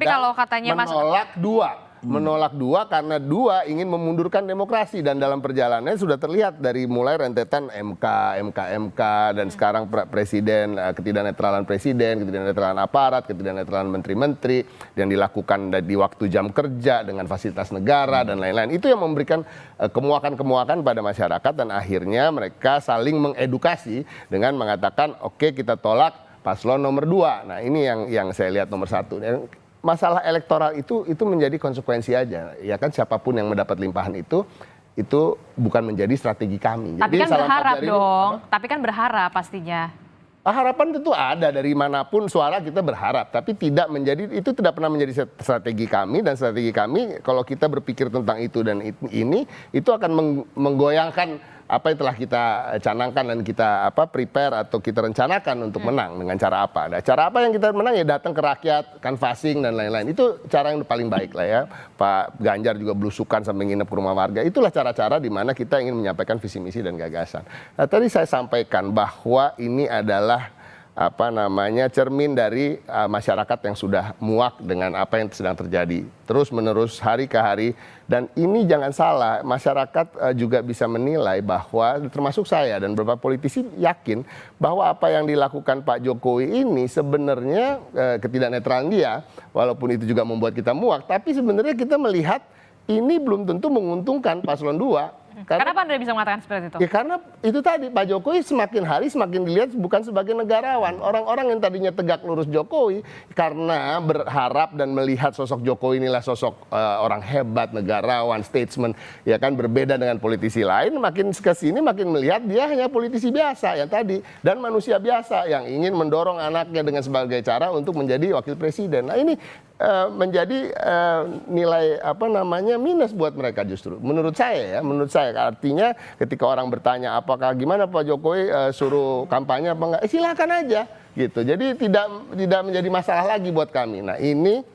[SPEAKER 7] menolak dua karena 2 ingin memundurkan demokrasi. Dan dalam perjalanannya sudah terlihat dari mulai rentetan MK dan sekarang presiden, ketidaknetralan aparat, ketidaknetralan menteri-menteri yang dilakukan di waktu jam kerja dengan fasilitas negara dan lain-lain. Itu yang memberikan kemuakan-kemuakan pada masyarakat dan akhirnya mereka saling mengedukasi dengan mengatakan oke, kita tolak paslon nomor 2. Nah ini yang saya lihat nomor 1. Masalah elektoral itu menjadi konsekuensi aja, ya kan siapapun yang mendapat limpahan itu itu bukan menjadi strategi kami.
[SPEAKER 6] Tapi
[SPEAKER 7] Jadi
[SPEAKER 6] kan
[SPEAKER 7] salam 4
[SPEAKER 6] berharap
[SPEAKER 7] jari ini-
[SPEAKER 6] dong, tapi kan berharap pastinya.
[SPEAKER 7] Harapan tentu ada dari manapun suara kita berharap, tapi itu tidak pernah menjadi strategi kami, dan strategi kami kalau kita berpikir tentang itu dan ini itu akan menggoyangkan apa yang telah kita canangkan dan kita prepare atau kita rencanakan untuk menang dengan cara apa. Nah, cara apa yang kita menang ya datang ke rakyat, canvassing dan lain-lain. Itu cara yang paling baik lah ya. Pak Ganjar juga belusukan sampai nginep ke rumah warga. Itulah cara-cara di mana kita ingin menyampaikan visi misi dan gagasan. Nah, tadi saya sampaikan bahwa ini adalah cermin dari masyarakat yang sudah muak dengan apa yang sedang terjadi terus menerus hari ke hari. Dan ini jangan salah, masyarakat juga bisa menilai bahwa termasuk saya dan beberapa politisi yakin bahwa apa yang dilakukan Pak Jokowi ini sebenarnya ketidaknetralan dia, walaupun itu juga membuat kita muak, tapi sebenarnya kita melihat ini belum tentu menguntungkan paslon 2.
[SPEAKER 6] Kenapa Anda bisa mengatakan seperti itu?
[SPEAKER 7] Ya karena itu tadi, Pak Jokowi semakin hari semakin dilihat bukan sebagai negarawan. Orang-orang yang tadinya tegak lurus Jokowi karena berharap dan melihat sosok Jokowi inilah sosok orang hebat, negarawan, statesman, ya kan, berbeda dengan politisi lain, makin kesini makin melihat dia hanya politisi biasa yang tadi dan manusia biasa yang ingin mendorong anaknya dengan sebagai cara untuk menjadi wakil presiden. Nah, ini menjadi nilai minus buat mereka justru. Menurut saya artinya ketika orang bertanya apakah gimana Pak Jokowi suruh kampanye apa enggak, silakan aja gitu. Jadi tidak menjadi masalah lagi buat kami. Nah, ini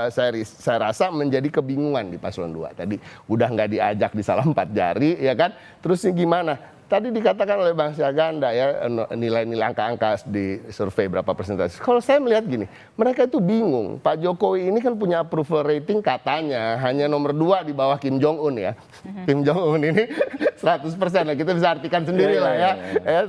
[SPEAKER 7] saya rasa menjadi kebingungan di paslon 2. Tadi udah nggak diajak di salam 4 jari ya kan. Terus gimana? Tadi dikatakan oleh Bang Syahganda ya, nilai-nilai angka-angka di survei berapa persentase. Kalau saya melihat gini, mereka itu bingung. Pak Jokowi ini kan punya approval rating katanya hanya nomor 2 di bawah Kim Jong-un ya. Kim Jong-un ini 100%. Nah, kita bisa artikan sendiri lah ya.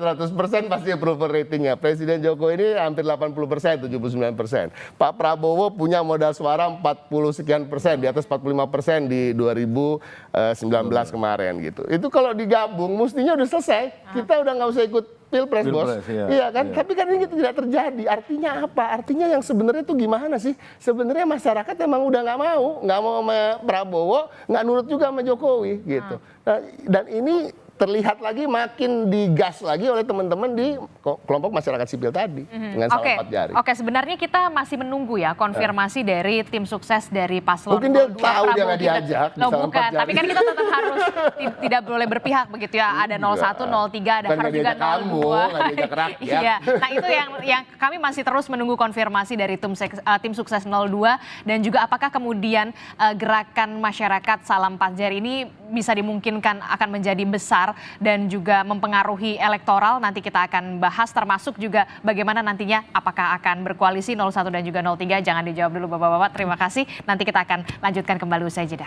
[SPEAKER 7] 100% pasti approval ratingnya. Presiden Jokowi ini hampir 80%, 79%. Pak Prabowo punya modal suara 40 sekian persen, di atas 45% di 2019 kemarin gitu. Itu kalau digabung mestinya udah selesai, kita udah nggak usah ikut pilpres bos, iya kan? Tapi kan ini tidak terjadi. Artinya apa? Artinya yang sebenarnya itu gimana sih? Sebenarnya masyarakat emang udah nggak mau sama Prabowo, nggak nurut juga sama Jokowi gitu. Nah, dan ini terlihat lagi makin digas lagi oleh teman-teman di kelompok masyarakat sipil tadi dengan salam 4 jari.
[SPEAKER 6] Oke, sebenarnya kita masih menunggu ya konfirmasi dari tim sukses dari paslon.
[SPEAKER 7] Mungkin dia tahu dia nggak diajak.
[SPEAKER 6] Bukan, tapi kan kita tetap harus tidak boleh berpihak begitu ya. Ada 01, 03, ada harus juga 02. Iya. Nah, itu yang kami masih terus menunggu konfirmasi dari tim sukses 02 dan juga apakah kemudian gerakan masyarakat salam 4 jari ini bisa dimungkinkan akan menjadi besar dan juga mempengaruhi elektoral. Nanti kita akan bahas termasuk juga bagaimana nantinya apakah akan berkoalisi 01 dan juga 03. Jangan dijawab dulu Bapak-bapak, terima kasih. Nanti kita akan lanjutkan kembali usai jeda.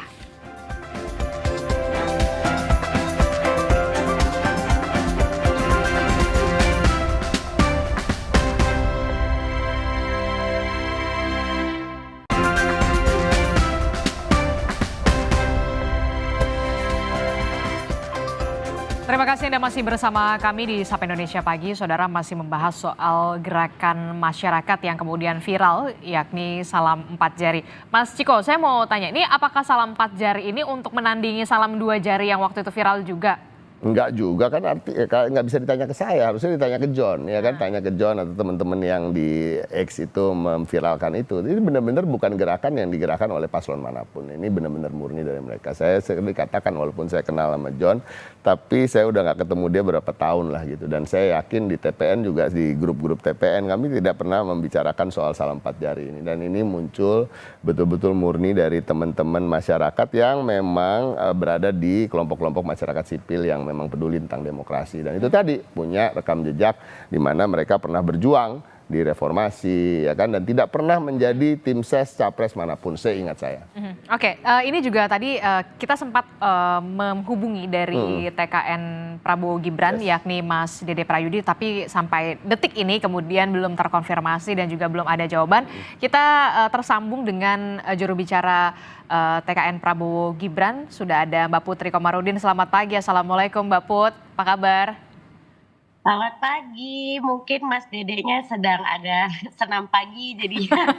[SPEAKER 6] Terima kasih Anda masih bersama kami di Sapa Indonesia Pagi. Saudara masih membahas soal gerakan masyarakat yang kemudian viral, yakni salam 4 jari. Mas Ciko, saya mau tanya, ini apakah salam 4 jari ini untuk menandingi salam 2 jari yang waktu itu viral juga?
[SPEAKER 7] Enggak juga kan, nggak bisa ditanya ke saya, harusnya ditanya ke John ya kan, tanya ke John atau teman-teman yang di X itu memviralkan itu. Ini benar-benar bukan gerakan yang digerakkan oleh paslon manapun, ini benar-benar murni dari mereka. Saya sering dikatakan walaupun saya kenal sama John, tapi saya udah nggak ketemu dia berapa tahun lah gitu. Dan saya yakin di TPN juga, di grup-grup TPN kami tidak pernah membicarakan soal salam 4 jari ini. Dan ini muncul betul-betul murni dari teman-teman masyarakat yang memang berada di kelompok-kelompok masyarakat sipil yang memang peduli tentang demokrasi. Dan itu tadi punya rekam jejak di mana mereka pernah berjuang di reformasi ya kan, dan tidak pernah menjadi tim ses capres manapun seingat saya.
[SPEAKER 6] Oke, ini juga tadi kita sempat menghubungi dari TKN Prabowo Gibran yakni Mas Dede Prayudi, tapi sampai detik ini kemudian belum terkonfirmasi dan juga belum ada jawaban. Kita tersambung dengan juru bicara TKN Prabowo Gibran, sudah ada Mbak Putri Komarudin. Selamat pagi, Assalamualaikum Mbak Put, apa kabar?
[SPEAKER 10] Selamat pagi, mungkin Mas Dedenya sedang ada senam pagi jadinya.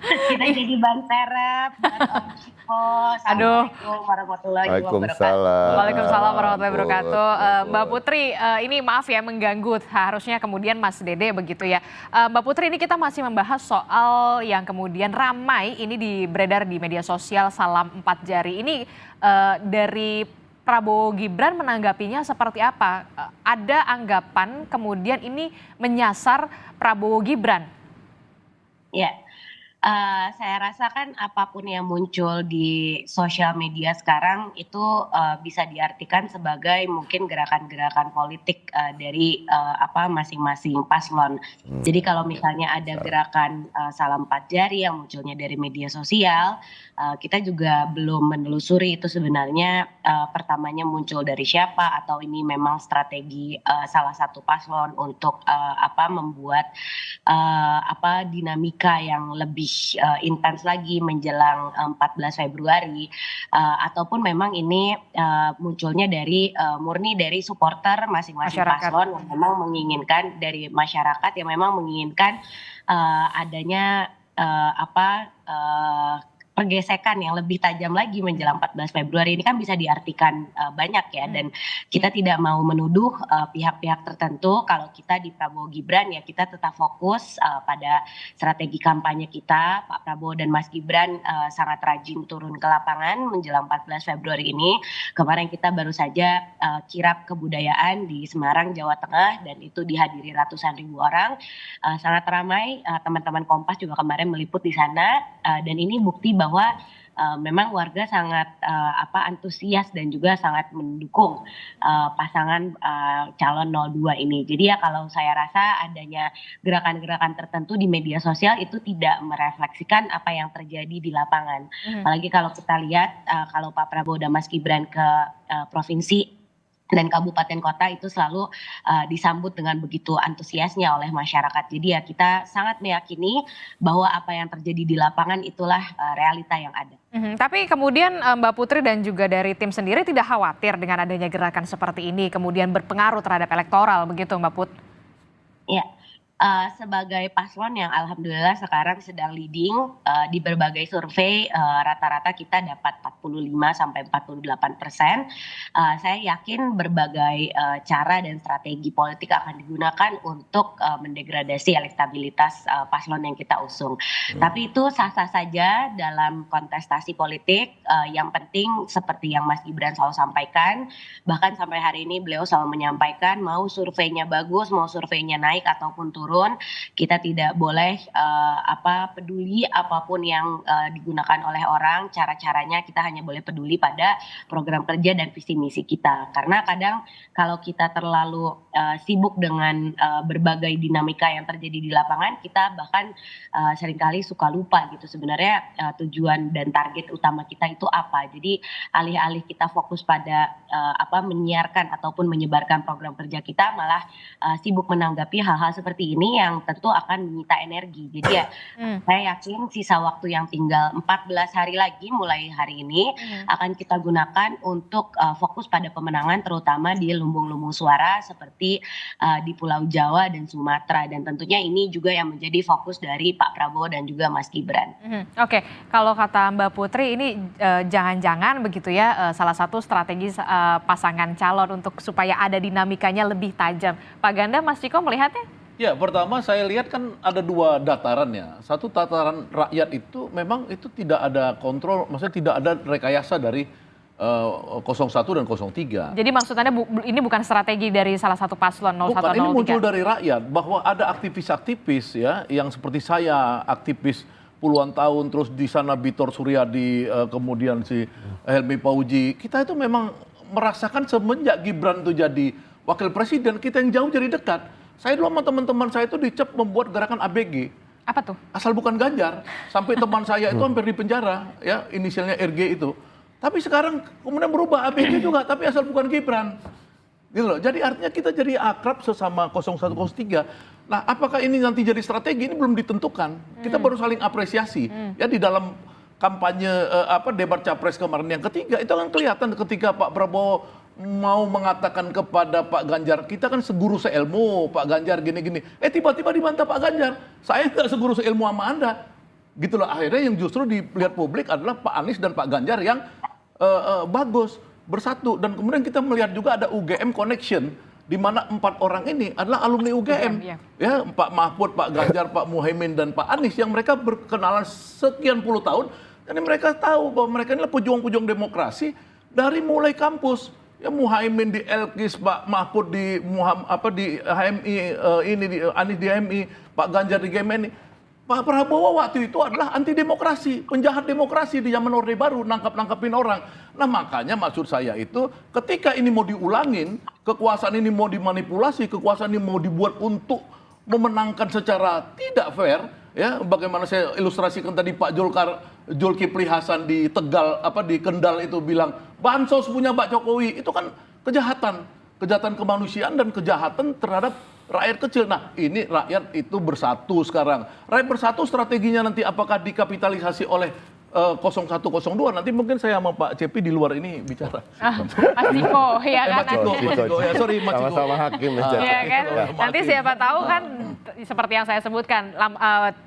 [SPEAKER 10] Kita jadi ban serep buat Om Ciko.
[SPEAKER 6] Aduh.
[SPEAKER 10] Assalamualaikum warahmatullahi wabarakatuh.
[SPEAKER 7] Waalaikumsalam.
[SPEAKER 6] Waalaikumsalam warahmatullahi wabarakatuh. Mbak Putri, ini maaf ya mengganggu. Harusnya kemudian Mas Dede begitu ya. Mbak Putri, ini kita masih membahas soal yang kemudian ramai ini beredar di media sosial salam 4 jari. Ini dari Prabowo Gibran menanggapinya seperti apa? Ada anggapan kemudian ini menyasar Prabowo Gibran?
[SPEAKER 10] Ya, saya rasa kan apapun yang muncul di sosial media sekarang itu bisa diartikan sebagai mungkin gerakan-gerakan politik dari masing-masing paslon. Jadi kalau misalnya ada gerakan salam 4 jari yang munculnya dari media sosial, kita juga belum menelusuri itu sebenarnya pertamanya muncul dari siapa atau ini memang strategi salah satu paslon untuk membuat dinamika yang lebih intens lagi menjelang 14 Februari ataupun memang ini munculnya dari murni dari supporter masing-masing paslon yang memang menginginkan dari masyarakat yang memang menginginkan adanya pergesekan yang lebih tajam lagi menjelang 14 Februari ini kan bisa diartikan banyak ya, dan kita tidak mau menuduh pihak-pihak tertentu. Kalau kita di Prabowo Gibran ya kita tetap fokus pada strategi kampanye kita. Pak Prabowo dan Mas Gibran sangat rajin turun ke lapangan menjelang 14 Februari ini. Kemarin kita baru saja kirap kebudayaan di Semarang, Jawa Tengah, dan itu dihadiri ratusan ribu orang. Sangat ramai, teman-teman Kompas juga kemarin meliput di sana, dan ini bukti bahwa memang warga sangat antusias dan juga sangat mendukung pasangan calon 02 ini. Jadi ya kalau saya rasa adanya gerakan-gerakan tertentu di media sosial itu tidak merefleksikan apa yang terjadi di lapangan. Apalagi kalau kita lihat kalau Pak Prabowo dan Mas Gibran ke provinsi dan kabupaten kota itu selalu disambut dengan begitu antusiasnya oleh masyarakat. Jadi ya kita sangat meyakini bahwa apa yang terjadi di lapangan itulah realita yang ada.
[SPEAKER 6] Tapi kemudian Mbak Putri dan juga dari tim sendiri tidak khawatir dengan adanya gerakan seperti ini kemudian berpengaruh terhadap elektoral begitu Mbak Put?
[SPEAKER 10] Ya. Sebagai paslon yang alhamdulillah sekarang sedang leading di berbagai survei, rata-rata kita dapat 45-48%. Saya yakin berbagai cara dan strategi politik akan digunakan untuk mendegradasi elektabilitas paslon yang kita usung. Tapi itu sah-sah saja dalam kontestasi politik. Yang penting seperti yang Mas Gibran selalu sampaikan, bahkan sampai hari ini beliau selalu menyampaikan mau surveinya bagus, mau surveinya naik ataupun turun, kita tidak boleh peduli apapun yang digunakan oleh orang, cara-caranya kita hanya boleh peduli pada program kerja dan visi misi kita. Karena kadang kalau kita terlalu sibuk dengan berbagai dinamika yang terjadi di lapangan, kita bahkan seringkali suka lupa gitu sebenarnya tujuan dan target utama kita itu apa. Jadi alih-alih kita fokus pada menyiarkan ataupun menyebarkan program kerja kita, malah sibuk menanggapi hal-hal seperti ini yang tentu akan menyita energi. Jadi ya saya yakin sisa waktu yang tinggal 14 hari lagi mulai hari ini akan kita gunakan untuk fokus pada pemenangan terutama di lumbung-lumbung suara seperti di Pulau Jawa dan Sumatera, dan tentunya ini juga yang menjadi fokus dari Pak Prabowo dan juga Mas Gibran.
[SPEAKER 6] Oke, kalau kata Mbak Putri ini jangan-jangan begitu ya salah satu strategi pasangan calon untuk supaya ada dinamikanya lebih tajam. Pak Ganda, Mas Ciko melihatnya?
[SPEAKER 9] Ya, pertama saya lihat kan ada dua dataran ya. Satu tataran rakyat itu memang itu tidak ada kontrol, maksudnya tidak ada rekayasa dari 01 dan 03.
[SPEAKER 6] Jadi maksudnya ini bukan strategi dari salah satu paslon 01
[SPEAKER 9] Bukan,
[SPEAKER 6] 03?
[SPEAKER 9] ini muncul dari rakyat bahwa ada aktivis-aktivis ya yang seperti saya, aktivis puluhan tahun, terus di sana Bitor Suryadi, kemudian si Helmi Fauzi. Kita itu memang merasakan semenjak Gibran itu jadi wakil presiden, kita yang jauh jadi dekat. Saya dulu sama teman-teman saya itu dicap membuat gerakan ABG.
[SPEAKER 6] Apa tuh?
[SPEAKER 9] Asal bukan Ganjar. Sampai teman saya itu hampir di penjara, ya inisialnya RG itu. Tapi sekarang kemudian berubah ABG juga, tapi asal bukan Gibran. Gitu loh. Jadi artinya kita jadi akrab sesama 01, 03. Nah, apakah ini nanti jadi strategi? Ini belum ditentukan. Kita baru saling apresiasi. Ya di dalam kampanye debat capres kemarin yang ketiga itu kan kelihatan ketika Pak Prabowo mau mengatakan kepada Pak Ganjar, kita kan seguru seilmu, Pak Ganjar gini-gini. Tiba-tiba dibantah Pak Ganjar, saya nggak seguru seilmu sama Anda. Gitulah akhirnya yang justru dilihat publik adalah Pak Anies dan Pak Ganjar yang bagus bersatu, dan kemudian kita melihat juga ada UGM connection di mana 4 orang ini adalah alumni UGM, ya Pak Mahfud, Pak Ganjar, Pak Muhaimin dan Pak Anies yang mereka berkenalan sekian puluh tahun, dan mereka tahu bahwa mereka inilah pejuang-pejuang demokrasi dari mulai kampus. Ya Muhaimin di Elkis, Pak Mahfud di di HMI, Anies di HMI, Pak Ganjar di GMNI. Pak Prabowo waktu itu adalah anti demokrasi, penjahat demokrasi di zaman Orde Baru, nangkap-nangkapin orang. Nah makanya maksud saya itu ketika ini mau diulangin, kekuasaan ini mau dimanipulasi, kekuasaan ini mau dibuat untuk memenangkan secara tidak fair, ya bagaimana saya ilustrasikan tadi Pak Zulkifli Hasan di Tegal, di Kendal itu bilang bansos punya Pak Jokowi, itu kan kejahatan kemanusiaan dan kejahatan terhadap rakyat kecil. Nah ini rakyat itu bersatu sekarang. Rakyat bersatu strateginya nanti apakah dikapitalisasi oleh 0102, nanti mungkin saya sama Pak Cepi di luar ini bicara.
[SPEAKER 6] Mas Ciko, ya kan?
[SPEAKER 9] Mas Ciko, ya sorry Mas Ciko.
[SPEAKER 7] Sama-sama hakim.
[SPEAKER 6] Ya kan? Nanti siapa tahu kan seperti yang saya sebutkan,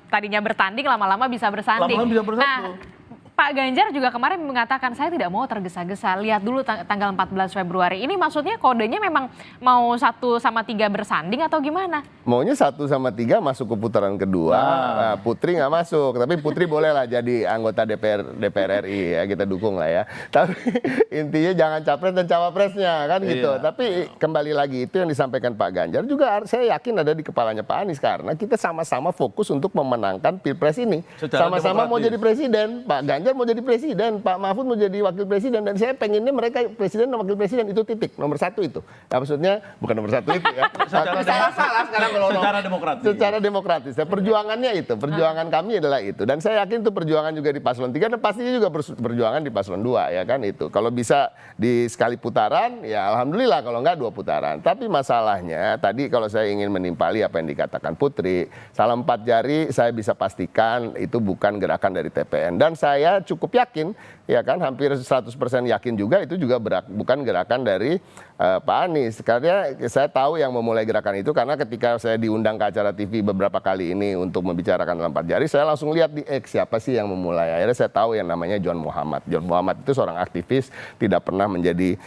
[SPEAKER 6] tadinya bertanding lama-lama bisa bersanding.
[SPEAKER 9] Lama-lama bisa bersatu.
[SPEAKER 6] Nah, Pak Ganjar juga kemarin mengatakan saya tidak mau tergesa-gesa. Lihat dulu tanggal 14 Februari. Ini maksudnya kodenya memang mau 1 sama 3 bersanding atau gimana?
[SPEAKER 7] Maunya 1 sama 3 masuk ke putaran kedua. Nah, Putri nggak masuk. Tapi Putri boleh lah jadi anggota DPR RI ya, kita dukung lah ya. Tapi intinya jangan capres dan cawapresnya kan gitu. Tapi kembali lagi itu yang disampaikan Pak Ganjar juga saya yakin ada di kepalanya Pak Anies, karena kita sama-sama fokus untuk memenangkan Pilpres ini. Sama-sama mau jadi presiden. Pak Ganjar mau jadi presiden, Pak Mahfud mau jadi wakil presiden, dan saya pengennya mereka presiden dan wakil presiden itu titik nomor 1 itu. Ya, maksudnya bukan nomor 1 itu ya.
[SPEAKER 9] Salah sekarang kalau secara demokratis.
[SPEAKER 7] Secara demokratis. Ya, perjuangannya itu, perjuangan kami adalah itu. Dan saya yakin itu perjuangan juga di paslon 3 dan pastinya juga perjuangan di paslon 2 ya kan itu. Kalau bisa di sekali putaran ya alhamdulillah, kalau enggak 2 putaran. Tapi masalahnya tadi kalau saya ingin menimpali apa yang dikatakan Putri, salam 4 jari saya bisa pastikan itu bukan gerakan dari TPN, dan saya cukup yakin ya kan, hampir 100% yakin juga itu juga bukan gerakan dari Pak Anies. Karena saya tahu yang memulai gerakan itu karena ketika saya diundang ke acara TV beberapa kali ini untuk membicarakan dalam 4 jari, saya langsung lihat di X siapa sih yang memulai. Akhirnya saya tahu yang namanya John Muhammad. John Muhammad itu seorang aktivis, tidak pernah menjadi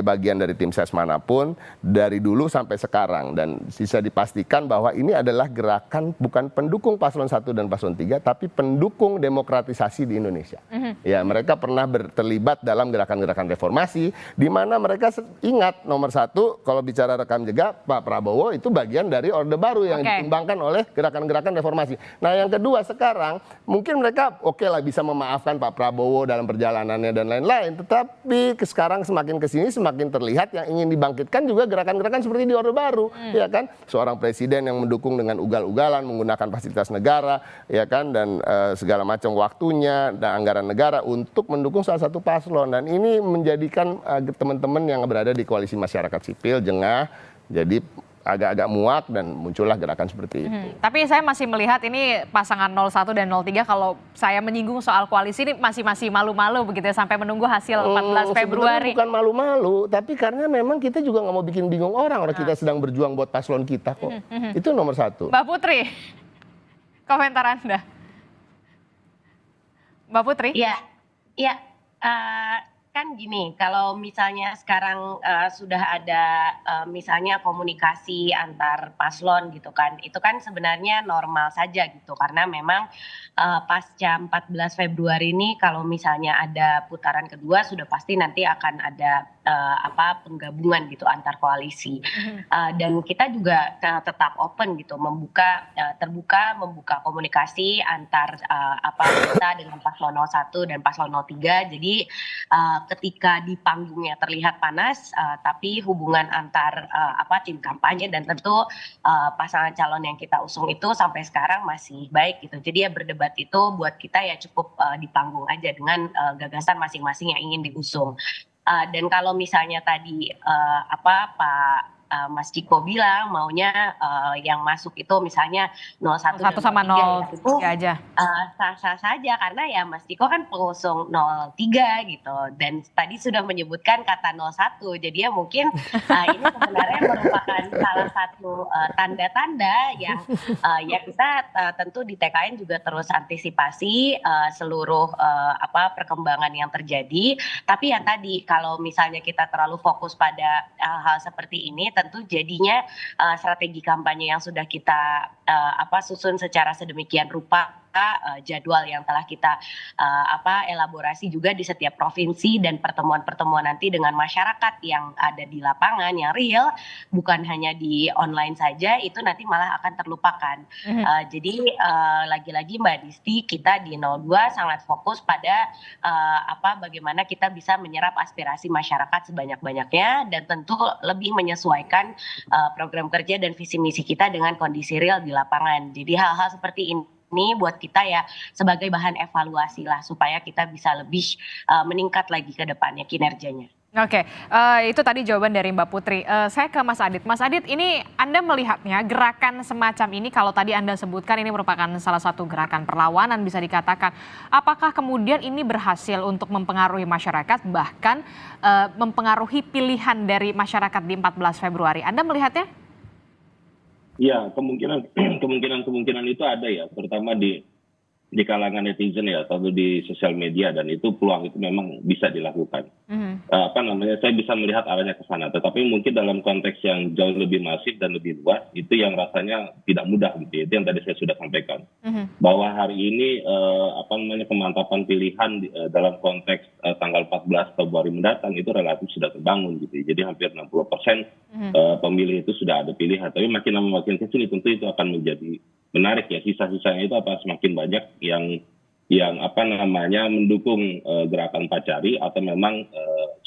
[SPEAKER 7] bagian dari tim ses manapun dari dulu sampai sekarang, dan bisa dipastikan bahwa ini adalah gerakan bukan pendukung paslon 1 dan paslon 3 tapi pendukung demokratisasi di Indonesia. Ya, mereka pernah terlibat dalam gerakan-gerakan reformasi di mana mereka ingat nomor 1 kalau bicara rekam jejak Pak Prabowo itu bagian dari Orde Baru yang dikembangkan oleh gerakan-gerakan reformasi. Nah, yang kedua sekarang mungkin mereka lah bisa memaafkan Pak Prabowo dalam perjalanannya dan lain-lain, tetapi sekarang semakin kesini semakin terlihat yang ingin dibangkitkan juga gerakan-gerakan seperti di Orde Baru, ya kan? Seorang presiden yang mendukung dengan ugal-ugalan menggunakan fasilitas negara, ya kan, dan segala macam waktunya dan anggaran negara untuk mendukung salah satu paslon, dan ini menjadikan teman-teman yang berada di koalisi masyarakat sipil jengah, jadi agak-agak muak dan muncullah gerakan seperti itu.
[SPEAKER 6] Tapi saya masih melihat ini pasangan 01 dan 03 kalau saya menyinggung soal koalisi ini masih malu-malu begitu ya, sampai menunggu hasil 14 Februari.
[SPEAKER 7] Bukan malu-malu, tapi karena memang kita juga nggak mau bikin bingung orang kita sedang berjuang buat paslon kita kok. Itu nomor 1.
[SPEAKER 6] Mbak Putri, komentar Anda. Mbak Putri?
[SPEAKER 10] Iya. Kan gini, kalau misalnya sekarang sudah ada misalnya komunikasi antar paslon gitu kan, itu kan sebenarnya normal saja gitu, karena memang pasca 14 Februari ini kalau misalnya ada putaran kedua sudah pasti nanti akan ada penggabungan gitu antar koalisi, dan kita juga tetap open gitu, terbuka membuka komunikasi antar kita dengan paslon 01 dan paslon 03. Jadi ketika di panggungnya terlihat panas, tapi hubungan antar tim kampanye dan tentu pasangan calon yang kita usung itu sampai sekarang masih baik gitu. Jadi ya berdebat itu buat kita ya cukup di panggung aja dengan gagasan masing-masing yang ingin diusung. Dan kalau misalnya tadi Pak Mas Ciko bilang maunya yang masuk itu misalnya 01 dan
[SPEAKER 6] 1 sama
[SPEAKER 10] 03 ya, itu
[SPEAKER 6] 03 aja.
[SPEAKER 10] sah-sah saja karena ya Mas Ciko kan pengusung 03 gitu dan tadi sudah menyebutkan kata 01 jadi ya mungkin ini sebenarnya merupakan salah satu tanda-tanda yang ya kita tentu di TKN juga terus antisipasi seluruh perkembangan yang terjadi tapi yang tadi kalau misalnya kita terlalu fokus pada hal seperti ini tentu jadinya strategi kampanye yang sudah kita susun secara sedemikian rupa jadwal yang telah kita elaborasi juga di setiap provinsi dan pertemuan-pertemuan nanti dengan masyarakat yang ada di lapangan yang real bukan hanya di online saja itu nanti malah akan terlupakan. Jadi lagi-lagi Mbak Disti kita di 02 sangat fokus pada bagaimana kita bisa menyerap aspirasi masyarakat sebanyak-banyaknya dan tentu lebih menyesuaikan program kerja dan visi misi kita dengan kondisi real di lapangan. Jadi hal-hal seperti ini buat kita ya sebagai bahan evaluasi lah supaya kita bisa lebih meningkat lagi ke depannya kinerjanya.
[SPEAKER 6] Oke, itu tadi jawaban dari Mbak Putri. Saya ke Mas Adit. Mas Adit, ini Anda melihatnya gerakan semacam ini kalau tadi Anda sebutkan ini merupakan salah satu gerakan perlawanan bisa dikatakan. Apakah kemudian ini berhasil untuk mempengaruhi masyarakat bahkan mempengaruhi pilihan dari masyarakat di 14 Februari? Anda melihatnya?
[SPEAKER 8] Ya, kemungkinan itu ada ya, terutama di kalangan netizen ya, atau di sosial media dan itu peluang itu memang bisa dilakukan. Saya bisa melihat arahnya ke sana, tetapi mungkin dalam konteks yang jauh lebih masif dan lebih luas itu yang rasanya tidak mudah gitu. Itu yang tadi saya sudah sampaikan bahwa hari ini kemantapan pilihan dalam konteks tanggal 14 Februari mendatang itu relatif sudah terbangun gitu. Jadi hampir 60% pemilih itu sudah ada pilihan, tapi makin lama makin kesini tentu itu akan menjadi menarik ya, sisa-sisanya itu semakin banyak yang mendukung gerakan Pacari atau memang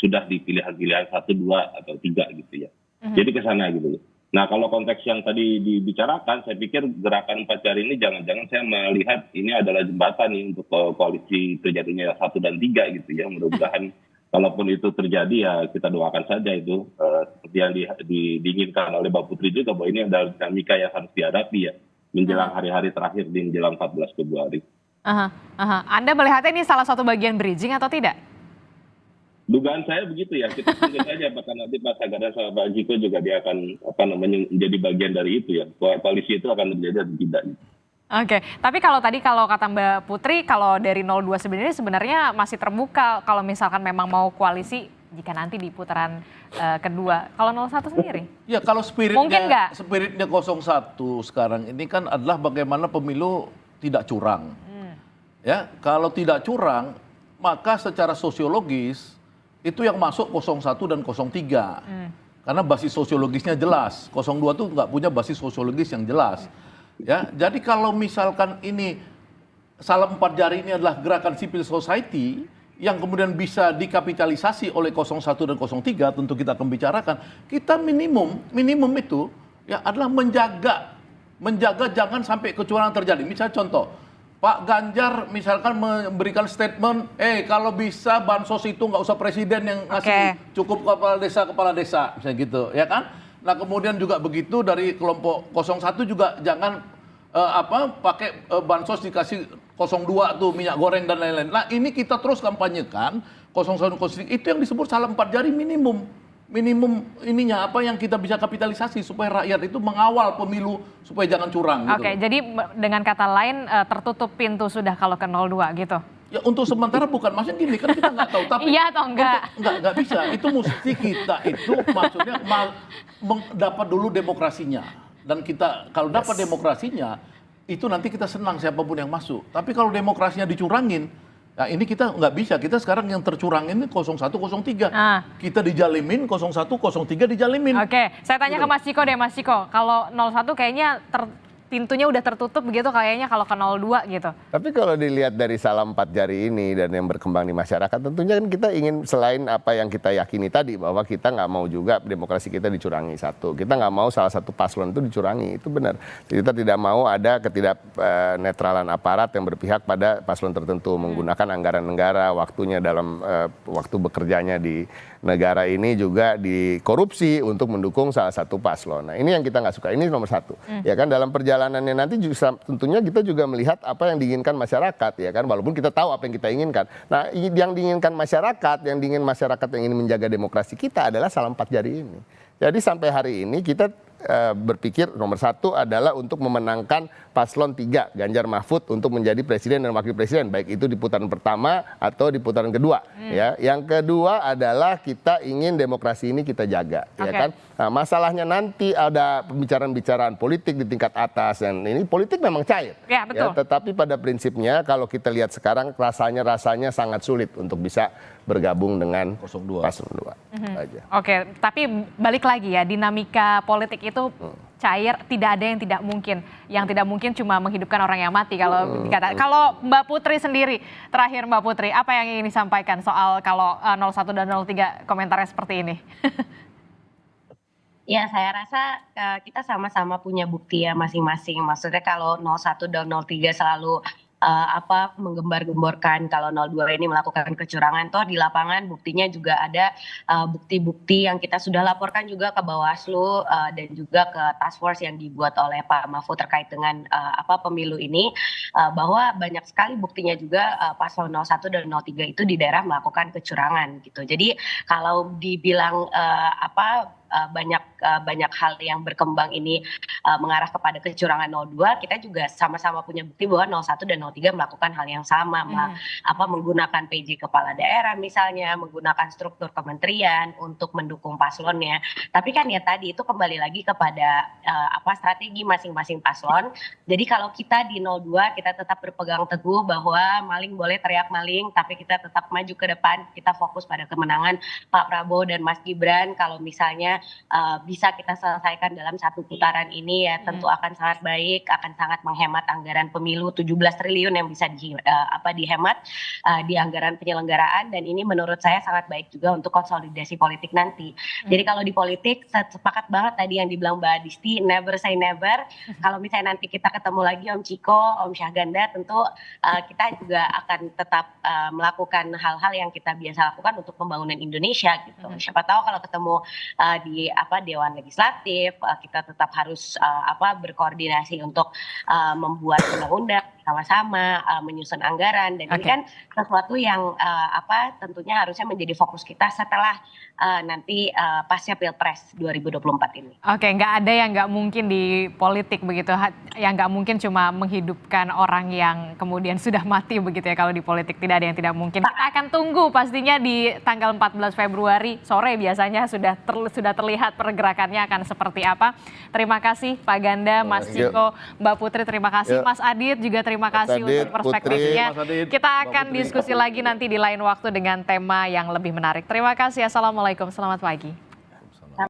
[SPEAKER 8] sudah di pilihan-pilihan 1, 2 atau 3 gitu ya. Jadi ke sana gitu. Nah, kalau konteks yang tadi dibicarakan, saya pikir gerakan Pacari ini jangan-jangan saya melihat ini adalah jembatan nih untuk koalisi terjadinya 1 dan 3 gitu ya. Mudah-mudahan kalaupun itu terjadi ya kita doakan saja itu seperti yang diinginkan oleh Mbak Putri juga bahwa ini adalah dinamika yang harus dihadapi ya menjelang hari-hari terakhir di menjelang 14 Februari.
[SPEAKER 6] Anda melihatnya ini salah satu bagian bridging atau tidak?
[SPEAKER 8] Dugaan saya begitu ya. Kita tunggu saja apakah nanti Pak Sagara sama Pak Jiko juga dia akan menjadi bagian dari itu ya. Koalisi itu akan terjadi atau tidak.
[SPEAKER 6] Oke, tapi kalau kata Mbak Putri, kalau dari 02 sebenarnya masih terbuka kalau misalkan memang mau koalisi jika nanti di putaran kedua. Kalau 01 sendiri?
[SPEAKER 9] Ya kalau
[SPEAKER 6] mungkin nggak?
[SPEAKER 9] Spiritnya 01 sekarang ini kan adalah bagaimana pemilu tidak curang. Ya, kalau tidak curang, maka secara sosiologis itu yang masuk 01 dan 03. Karena basis sosiologisnya jelas. 02 tuh nggak punya basis sosiologis yang jelas. Ya, jadi kalau misalkan ini salam 4 jari ini adalah gerakan civil society yang kemudian bisa dikapitalisasi oleh 01 dan 03, tentu kita akan bicarakan. Kita minimum itu ya adalah menjaga jangan sampai kecurangan terjadi. Misalnya contoh, Pak Ganjar misalkan memberikan statement, kalau bisa bansos itu nggak usah presiden yang ngasih, cukup kepala desa, misalnya gitu, ya kan? Nah kemudian juga begitu dari kelompok 01 juga jangan pakai bansos dikasih 02 tuh minyak goreng dan lain-lain. Nah ini kita terus kampanyekan 01 itu yang disebut salam 4 jari minimum ininya yang kita bisa kapitalisasi supaya rakyat itu mengawal pemilu supaya jangan curang.
[SPEAKER 6] Oke, jadi dengan kata lain tertutup pintu sudah kalau ke 02 gitu.
[SPEAKER 9] Ya untuk sementara bukan, maksudnya gini kan kita nggak tahu, tapi
[SPEAKER 6] iya atau enggak?
[SPEAKER 9] Nggak bisa, itu mesti kita itu maksudnya dapat dulu demokrasinya, dan kita kalau dapat demokrasinya itu nanti kita senang siapapun yang masuk. Tapi kalau demokrasinya dicurangin, nah ini kita nggak bisa. Kita sekarang yang tercurangin ini 01, 03. Kita dijalimin 01, 03 dijalimin.
[SPEAKER 6] Oke, saya tanya ke Mas Ciko deh, Mas Ciko. Kalau 01 kayaknya pintunya udah tertutup begitu kayaknya kalau ke 02 gitu.
[SPEAKER 7] Tapi kalau dilihat dari salam 4 jari ini dan yang berkembang di masyarakat, tentunya kan kita ingin selain apa yang kita yakini tadi, bahwa kita nggak mau juga demokrasi kita dicurangi satu. Kita nggak mau salah satu paslon itu dicurangi, itu benar. Kita tidak mau ada ketidaknetralan aparat yang berpihak pada paslon tertentu, menggunakan anggaran negara, waktunya dalam waktu bekerjanya di negara ini juga dikorupsi untuk mendukung salah satu paslon. Nah ini yang kita nggak suka, ini nomor satu. Ya kan, dalam perjalanannya nanti juga, tentunya kita juga melihat apa yang diinginkan masyarakat, ya kan, walaupun kita tahu apa yang kita inginkan. Nah yang diinginkan masyarakat, yang diingin masyarakat yang ingin menjaga demokrasi kita adalah salam 4 jari ini. Jadi sampai hari ini kita berpikir nomor satu adalah untuk memenangkan paslon 3 Ganjar Mahfud untuk menjadi presiden dan wakil presiden, baik itu di putaran pertama atau di putaran kedua. Ya, yang kedua adalah kita ingin demokrasi ini kita jaga, ya kan. Nah, masalahnya nanti ada pembicaraan-pembicaraan politik di tingkat atas, dan ini politik memang cair.
[SPEAKER 6] Ya, betul.
[SPEAKER 7] Ya, tetapi pada prinsipnya kalau kita lihat sekarang rasanya sangat sulit untuk bisa bergabung dengan
[SPEAKER 9] 02.
[SPEAKER 7] paslon 2 aja.
[SPEAKER 6] Oke, tapi balik lagi ya, dinamika politik itu cair, tidak ada yang tidak mungkin. Yang tidak mungkin cuma menghidupkan orang yang mati kalau dikatakan. Kalau Mbak Putri sendiri, terakhir Mbak Putri, apa yang ingin disampaikan soal kalau 01 dan 03 komentarnya seperti ini?
[SPEAKER 10] Ya, saya rasa kita sama-sama punya bukti ya masing-masing. Maksudnya kalau 01 dan 03 selalu menggembar-gemborkan kalau 02 ini melakukan kecurangan, toh di lapangan buktinya juga ada bukti-bukti yang kita sudah laporkan juga ke Bawaslu dan juga ke task force yang dibuat oleh Pak Mahfud terkait dengan pemilu ini, bahwa banyak sekali buktinya juga paslon 01 dan 03 itu di daerah melakukan kecurangan gitu. Jadi kalau dibilang banyak hal yang berkembang ini mengarah kepada kecurangan 02, kita juga sama-sama punya bukti bahwa 01 dan 03 melakukan hal yang sama, menggunakan PJ kepala daerah misalnya, menggunakan struktur kementerian untuk mendukung paslonnya. Tapi kan ya tadi itu kembali lagi kepada strategi masing-masing paslon. Jadi kalau kita di 02 kita tetap berpegang teguh bahwa maling boleh teriak maling, tapi kita tetap maju ke depan, kita fokus pada kemenangan Pak Prabowo dan Mas Gibran. Kalau misalnya bisa kita selesaikan dalam satu putaran ini ya tentu akan sangat baik, akan sangat menghemat anggaran pemilu 17 triliun yang bisa dihemat di anggaran penyelenggaraan, dan ini menurut saya sangat baik juga untuk konsolidasi politik nanti. Jadi kalau di politik sepakat banget tadi yang dibilang Mbak Disti, never say never. Kalau misalnya nanti kita ketemu lagi Om Ciko, Om Syahganda, tentu kita juga akan tetap melakukan hal-hal yang kita biasa lakukan untuk pembangunan Indonesia gitu. Siapa tahu kalau ketemu di Dewan Legislatif, kita tetap harus berkoordinasi untuk membuat undang-undang sama-sama, menyusun anggaran, dan ini kan sesuatu yang tentunya harusnya menjadi fokus kita setelah nanti pasca Pilpres 2024 ini.
[SPEAKER 6] Oke, nggak ada yang nggak mungkin di politik begitu, yang nggak mungkin cuma menghidupkan orang yang kemudian sudah mati begitu ya. Kalau di politik tidak ada yang tidak mungkin. Kita akan tunggu pastinya di tanggal 14 Februari sore biasanya sudah terlihat pergerakannya akan seperti apa. Terima kasih Pak Ganda, Mas Ciko, Mbak Putri, terima kasih. Mas Adit juga terima kasih untuk perspektifnya. Kita akan diskusi lagi nanti di lain waktu dengan tema yang lebih menarik. Terima kasih. Assalamualaikum, selamat pagi.